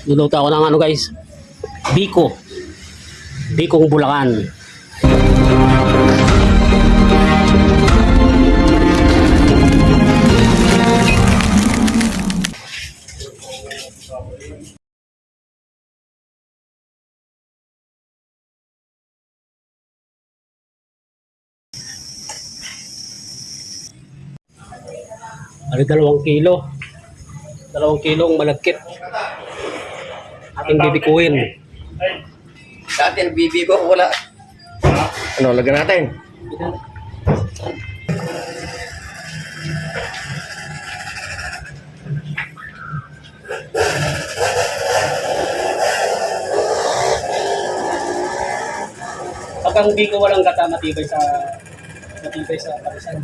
Luluto ako ng ano guys, biko. Bikong Bulacan. Ano, 2 kilo. 2 kilong malagkit. Ating bibikuhin. Dati ang bibi ko, wala. Ano, lagyan natin. Pag ang biko walang gata, matibay sa parisan.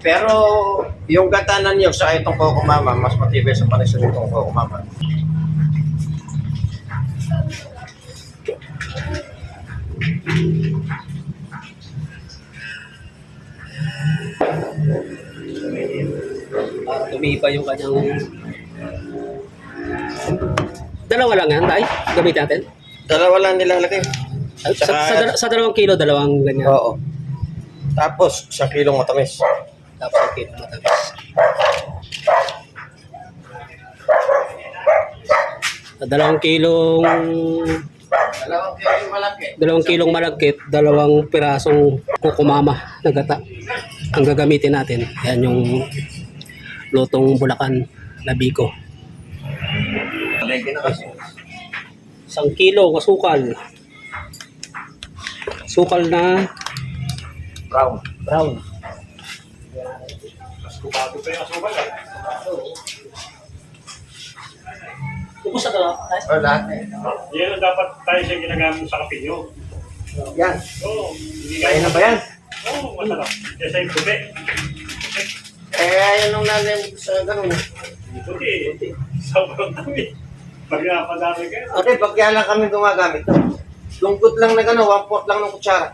Pero yung gatanan niyo sa itong Coco Mama, mas matibay sa panis nitong Coco Mama. Para tumiba yung kanyang... Dalawa lang yan, tay? Gamit natin? Dalawa lang nilalagay. Sa 2 kilo, dalawang ganyan. Oo. Tapos, 1 kilong matamis. Tapos 1 kilo matamis. Sa 2 kilong... 2 kilong malaki. 2 kilong malagkit, 2 pirasong kukumama na gata ang gagamitin natin. Yan yung lutong Bulacan na biko. Lagi na kasi. 1 kilo asukal. Sukal na Brown. brown. Bago pa yung asukal eh. Ubus na ito. O, lahat eh. Yan ang dapat tayo siya ginagamit sa kapinyo. Yan. Oo, hindi Kaya na ba yan? Oo, masarap. Kasi yung puti. Eh, yan ang nanay mo sa ganun. Puti. Sobrang dami. Pag napadami kayo. Okay, pag yan lang kami gumagamit. Lungkot lang na gano'n, 1/4 lang ng kutsara.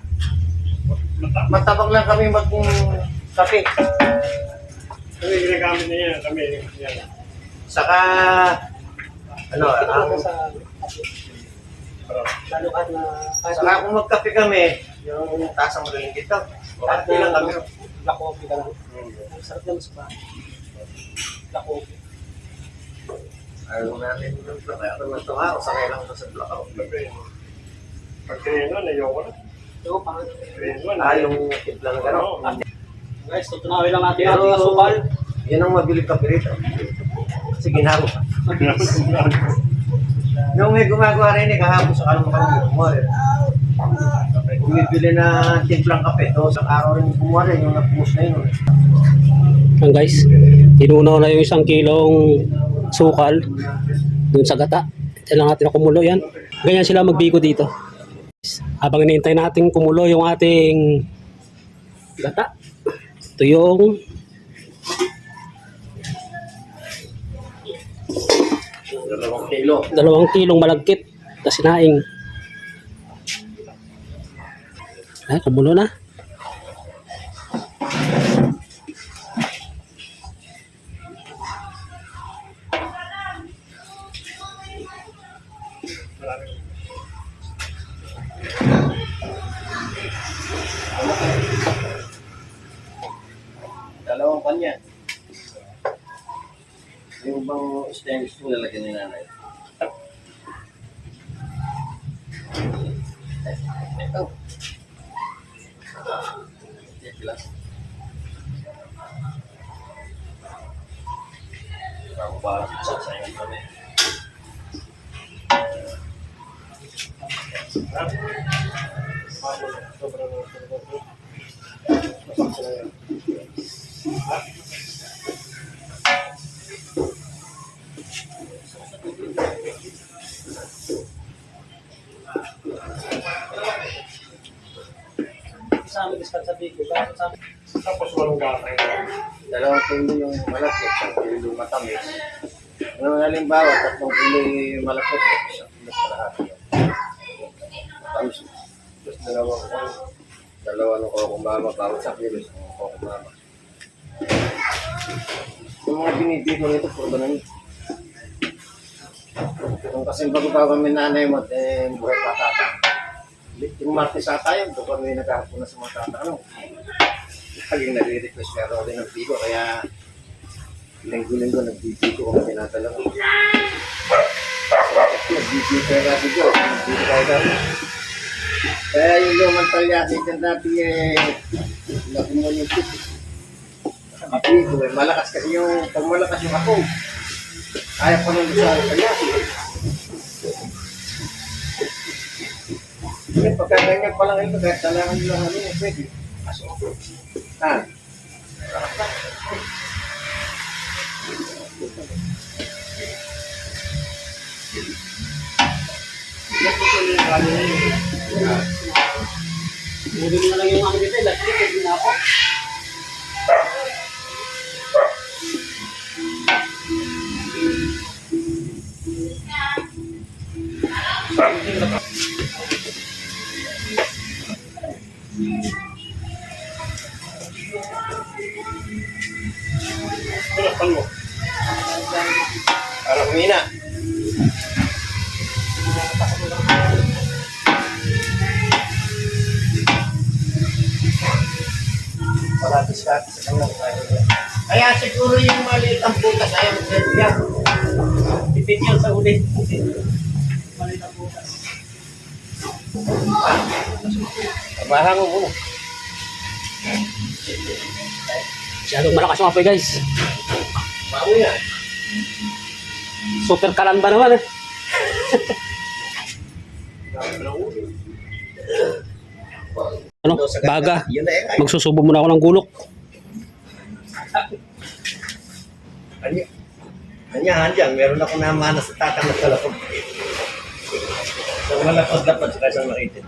Matabang lang kami mag-kape. Kami ginagamit na yan. Kami, yan. Saka, ano, Lalukan na saka kung magkape kami, yung tasang magaling dito. At lang kami. black coffee ka lang. Ang sarap naman sa bahay. Black coffee. Ayaw natin yung black. Kaya naman ito nga, sakay lang ito sa black out. Pag tinignan, ayoko na. Ito, pang... Yung timpla na gano'n. Guys, tutunawin lang natin Pero, ating asukal. yan ang mabilig kape rito. Kasi ginaro. Nung may gumagawa rin kahapon sa kalong gumawa rin. Bumibili na timplang kape. So, sa araw rin gumawa rin yung nag-post na yun. Yan guys, tinunaw na yung 1 kilong sukal dun sa gata. Ito lang natin na kumulo yan. Ganyan sila magbiko dito. Habang hinihintay natin kumulo yung ating gata. Ito yung 2 kilo. 2 kilong malagkit na sinaing. Ay, kumulo na. Dalawang panya. Yung bang stainless steel lalagyan ni nanay? Ito. Bago para sa sayang kami. Sa amin, sa biko. Tapos walang gata. 2 kilo yung malapit, 1 kilo yung matamis. Ano halimbawa, 3 kilo yung malapit, 1 kilo sa lahat. Matamis. Tapos dalawa ng Coco Mama, bawat 1 kilo sa Coco Mama. Yung mga binibig mo nito, puro ganun. Kung kasi bago pa kami nanay mo, buhay pa tata. Yung Martes ata yun, doon kami naghahapon na sa mga tata. Ano? Laging nagre-request pero rin ng bigo, kaya linggo-linggo nagbibigo kami tinatala ko. Nagbibigo kaya kasi ko, nagbibigo kaya kami. Kaya yung lumang talyasi dyan dati nakumunitik. Bigo malakas kasi yung, pag malakas yung ako, ayaw ko nung sa talyasi. Pagka ganyan pa lang ito, kahit talangan nyo lang ano, pwede. Aso. Ah. Hindi mo na lang yung ano dito, electric, hindi na ako. Tulakpan mo. Para kumina. Paratis-katis sa kanyang kaya. Kaya siguro yung maliit ang butas ayaw magkakaya. Tipid yan sa uli. Malit ang bukas. Tabahan mo muna. Masyadong malakas yung apoy guys. Bago yan. Super kalan ba naman eh. Ano? Baga. Yun na eh. Magsusubo muna ako ng gulok. Kanya handyan, meron ako namana sa tatang na talapag. So malapad-lapad sa kasang makita.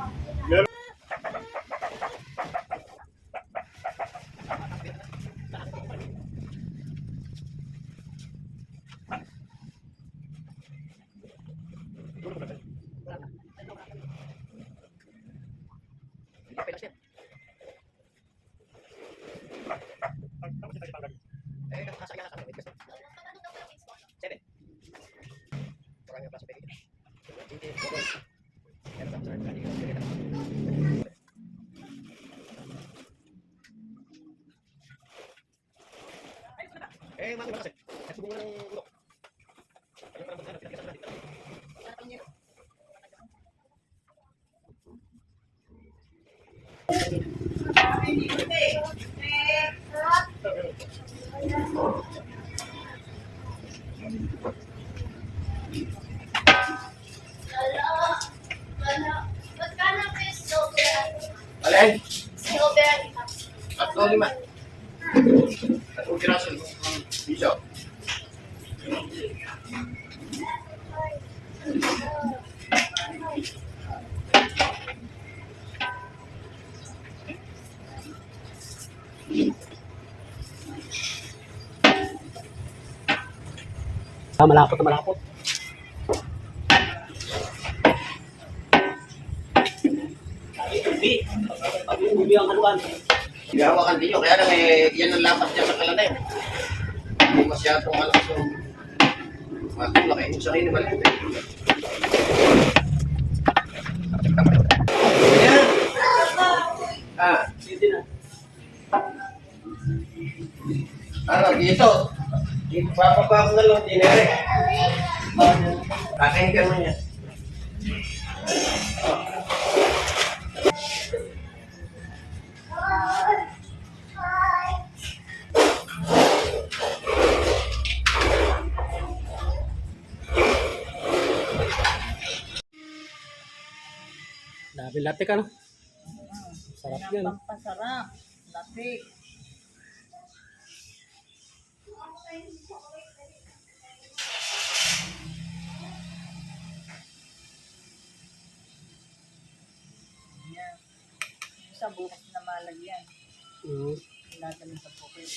Eh, mati ba kasi? Kasi bunga ng ulok. Ayun parang magkano, pinakita sa dito. Alin? Tatlo lima. Tatlong piraso. Piso. Ah, malapot na malapot. Ubi ang haluan. Gawakan din yun. Kaya lang yan ang lapat niya sa kalanay. Hindi masyadong alas yung matulak yung sa akin maliit. Ayan. Ah. Hindi na. Dito. Dito papapa ko na lang dinere. Kakain ka mo niya. Dami latte ka no? Sarap yan no? Pampasarap. Lapik. Yan. Sa bukas na malagyan. Mm. Nadaling sa bukid.